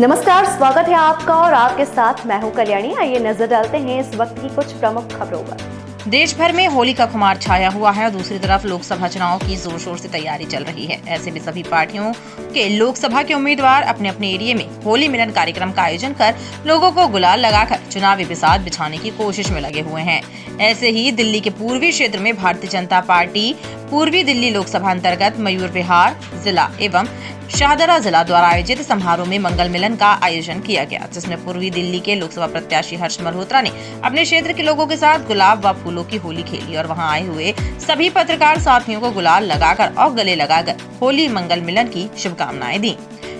नमस्कार, स्वागत है आपका और आपके साथ मैं हूं कल्याणी। आइए नजर डालते हैं इस वक्त की कुछ प्रमुख खबरों पर। देश भर में होली का खुमार छाया हुआ है और दूसरी तरफ लोकसभा चुनाव की जोर शोर से तैयारी चल रही है। ऐसे में सभी पार्टियों के लोकसभा के उम्मीदवार अपने अपने एरिया में होली मिलन कार्यक्रम का आयोजन कर लोगों को गुलाल लगाकर चुनावी बिसात बिछाने की कोशिश में लगे हुए हैं। ऐसे ही दिल्ली के पूर्वी क्षेत्र में भारतीय जनता पार्टी पूर्वी दिल्ली लोकसभा अंतर्गत मयूर विहार जिला एवं शाहदरा जिला द्वारा आयोजित समारोह में मंगल मिलन का आयोजन किया गया, जिसमें पूर्वी दिल्ली के लोकसभा प्रत्याशी हर्ष मल्होत्रा ने अपने क्षेत्र के लोगों के साथ गुलाब व फूलों की होली खेली और वहां आए हुए सभी पत्रकार साथियों को गुलाल लगाकर और गले लगाकर होली मंगल मिलन की शुभकामनाएं दी।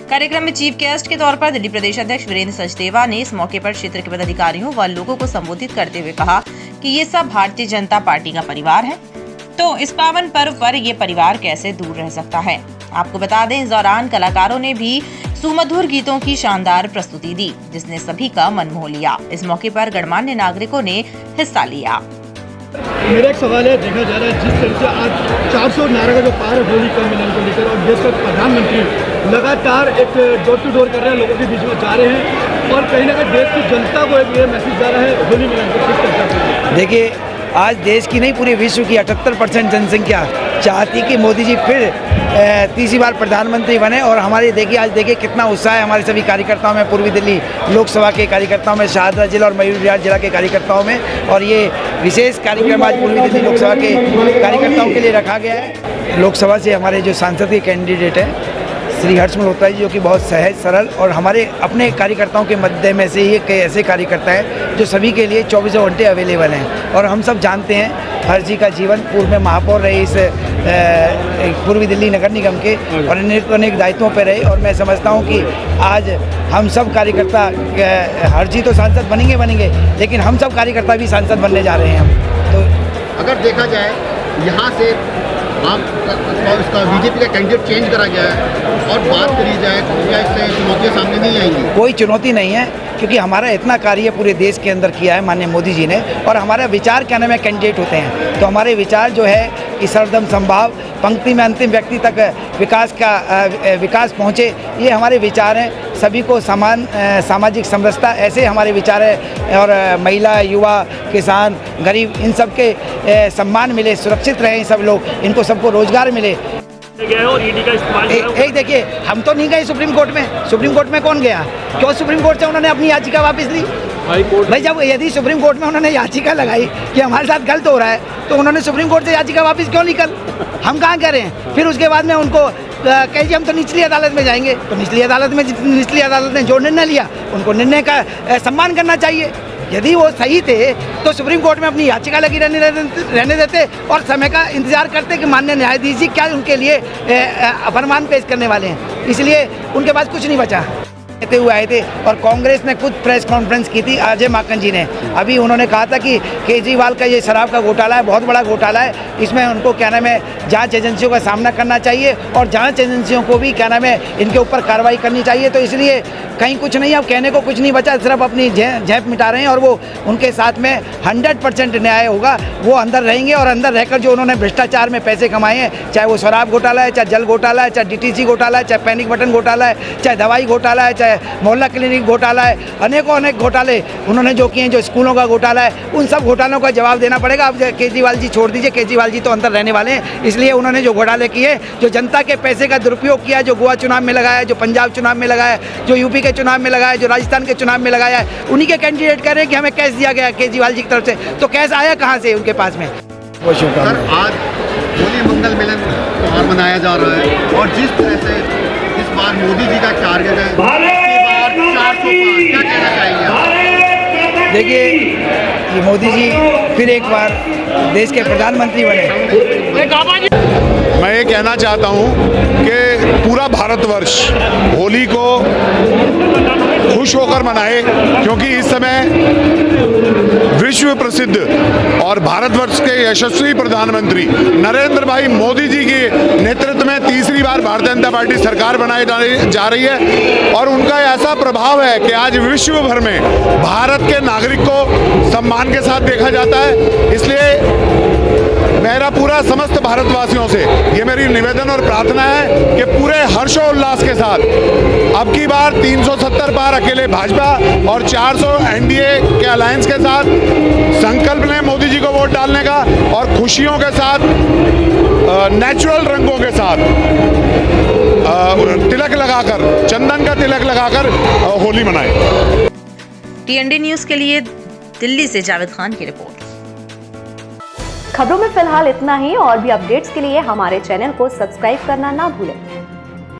कार्यक्रम में चीफ गेस्ट के तौर पर दिल्ली प्रदेश अध्यक्ष वीरेंद्र सचदेवा ने इस मौके पर क्षेत्र के पदाधिकारियों व लोगों को संबोधित करते हुए कहा कि ये सब भारतीय जनता पार्टी का परिवार है, तो इस पावन पर्व पर ये परिवार कैसे दूर रह सकता है। आपको बता दें, इस दौरान कलाकारों ने भी सुमधुर गीतों की शानदार प्रस्तुति दी, जिसने सभी का मन मोह लिया। इस मौके पर गणमान्य नागरिकों ने हिस्सा लिया। मेरा एक सवाल है, देखा जा रहा है जिस तरह से आज 400 नारा का जो पार है होली का मिलन को लेकर, और देश का प्रधानमंत्री लगातार एक डोर टू डोर कर रहे हैं, लोगों के बीच में जा रहे हैं और कहीं ना कहीं देश की जनता को एक ये मैसेज जा रहा है होली मिलन को किस तरह से। देखिए, आज देश की नहीं पूरे विश्व की 78% जनसंख्या चाहती कि मोदी जी फिर तीसरी बार प्रधानमंत्री बने। और हमारे आज देखिए कितना उत्साह है हमारे सभी कार्यकर्ताओं में, पूर्वी दिल्ली लोकसभा के कार्यकर्ताओं में, शाहदरा जिला और मयूर विहार जिला के कार्यकर्ताओं में। और ये विशेष कार्यक्रम आज पूर्वी दिल्ली लोकसभा के कार्यकर्ताओं के लिए रखा गया है। लोकसभा से हमारे जो सांसद के कैंडिडेट हैं श्री हर्ष मल्होत्रा जी, जो कि बहुत सहज सरल और हमारे अपने कार्यकर्ताओं के मध्य में से ये कई ऐसे कार्यकर्ता हैं जो सभी के लिए 24 घंटे अवेलेबल हैं। और हम सब जानते हैं हर्ष जी का जीवन पूर्व में महापौर रहे इस पूर्वी दिल्ली नगर निगम के, और अनेक दायित्वों पर रहे। और मैं समझता हूँ कि आज हम सब कार्यकर्ता, हर्ष जी तो सांसद बनेंगे, लेकिन हम सब कार्यकर्ता भी सांसद बनने जा रहे हैं। हम तो अगर देखा जाए यहाँ से आप इसका बीजेपी का कैंडिडेट चेंज करा गया है और बात करी जाए तो क्या इससे चुनौतियाँ सामने नहीं आएंगी? कोई चुनौती नहीं है, क्योंकि हमारा इतना कार्य पूरे देश के अंदर किया है माननीय मोदी जी ने। और हमारा विचार क्या नाम है, कैंडिडेट होते हैं तो हमारे विचार जो है कि सर्वदम संभाव, पंक्ति में अंतिम व्यक्ति तक विकास पहुँचे, ये हमारे विचार हैं। सभी को समान सामाजिक समरसता, ऐसे हमारे विचार है। और महिला, युवा, किसान, गरीब, इन सब के सम्मान मिले, सुरक्षित रहें सब लोग, इनको सबको रोजगार मिले। और ईडी का इस्तेमाल देखिए, हम तो नहीं गए सुप्रीम कोर्ट में। सुप्रीम कोर्ट में कौन गया? क्यों सुप्रीम कोर्ट से उन्होंने अपनी याचिका वापस ली? भाई, जब यदि सुप्रीम कोर्ट में उन्होंने याचिका लगाई कि हमारे साथ गलत हो रहा है, तो उन्होंने सुप्रीम कोर्ट से याचिका वापस क्यों निकल? हम कहाँ कह रहे हैं? फिर उसके बाद में उनको कहिए हम तो निचली अदालत में जाएंगे, तो निचली अदालत ने जो निर्णय लिया उनको निर्णय का सम्मान करना चाहिए। यदि वो सही थे तो सुप्रीम कोर्ट में अपनी याचिका लगी रहने देते और समय का इंतजार करते कि माननीय न्यायाधीश जी क्या उनके लिए फरमान पेश करने वाले हैं। इसलिए उनके पास कुछ नहीं बचा। कहते हुए आए थे और कांग्रेस ने खुद प्रेस कॉन्फ्रेंस की थी, अजय माकन जी ने। अभी उन्होंने कहा था कि केजरीवाल का ये शराब का घोटाला है, बहुत बड़ा घोटाला है, इसमें उनको क्या नाम है जांच एजेंसियों का सामना करना चाहिए और जांच एजेंसियों को भी क्या नाम है इनके ऊपर कार्रवाई करनी चाहिए। तो इसलिए कहीं कुछ नहीं, अब कहने को कुछ नहीं बचा, सिर्फ अपनी झेप मिटा रहे हैं। और वो उनके साथ में 100% न्याय होगा, वो अंदर रहेंगे और अंदर रहकर जो उन्होंने भ्रष्टाचार में पैसे कमाए हैं, चाहे वो शराब घोटाला है, चाहे जल घोटाला है, चाहे DTC घोटाला है, चाहे पैनिक बटन घोटाला है, चाहे दवाई घोटाला है, चाहे मोहल्ला क्लिनिक घोटाला है, अनेक घोटाले उन्होंने जो किए हैं, जो स्कूलों का घोटाला है, उन सब घोटालों का जवाब देना पड़ेगा। अब केजरीवाल जी छोड़ दीजिए, केजरीवाल जी तो अंदर रहने वाले हैं। इसलिए उन्होंने जो घोटाले किए, जो जनता के पैसे का दुरुपयोग किया, जो गोवा चुनाव में लगाया, जो पंजाब चुनाव में लगाया, जो यूपी के चुनाव में लगाया, जो राजस्थान के चुनाव में लगाया है, उन्हीं के कैंडिडेट कह रहे हैं कि हमें कैश दिया गया केजरीवाल जी की तरफ से। तो कैश आया कहाँ से उनके पास में? वो सर, आज होली मंगल मिलन त्योहार मनाया जा रहा है और जिस तरह से इस बार मोदी जी का टारगेट है 405, क्या कहना चाहेंगे आप? देखिए, ये मोदी जी फिर एक बार देश के प्रधानमंत्री बने। मैं ये कहना चाहता हूँ कि पूरा भारतवर्ष होली को खुश होकर मनाए, क्योंकि इस समय विश्व प्रसिद्ध और भारतवर्ष के यशस्वी प्रधानमंत्री नरेंद्र भाई मोदी जी के नेतृत्व में तीसरी बार भारतीय जनता पार्टी सरकार बनाई जा रही है। और उनका ऐसा प्रभाव है कि आज विश्व भर में भारत के नागरिक को सम्मान के साथ देखा जाता है। इसलिए मेरा पूरा समस्त भारतवासियों से ये मेरी निवेदन और प्रार्थना है कि पूरे हर्षोल्लास के साथ अब की बार 370 पार अकेले भाजपा और 400 एनडीए के अलायंस के साथ संकल्प लें मोदी जी को वोट डालने का और खुशियों के साथ नेचुरल रंगों के साथ तिलक लगाकर, चंदन का तिलक लगाकर होली मनाएं। TND न्यूज़ के लिए दिल्ली से जावेद खान की रिपोर्ट। खबरों में फिलहाल इतना ही और भी अपडेट्स के लिए हमारे चैनल को सब्सक्राइब करना ना भूलें।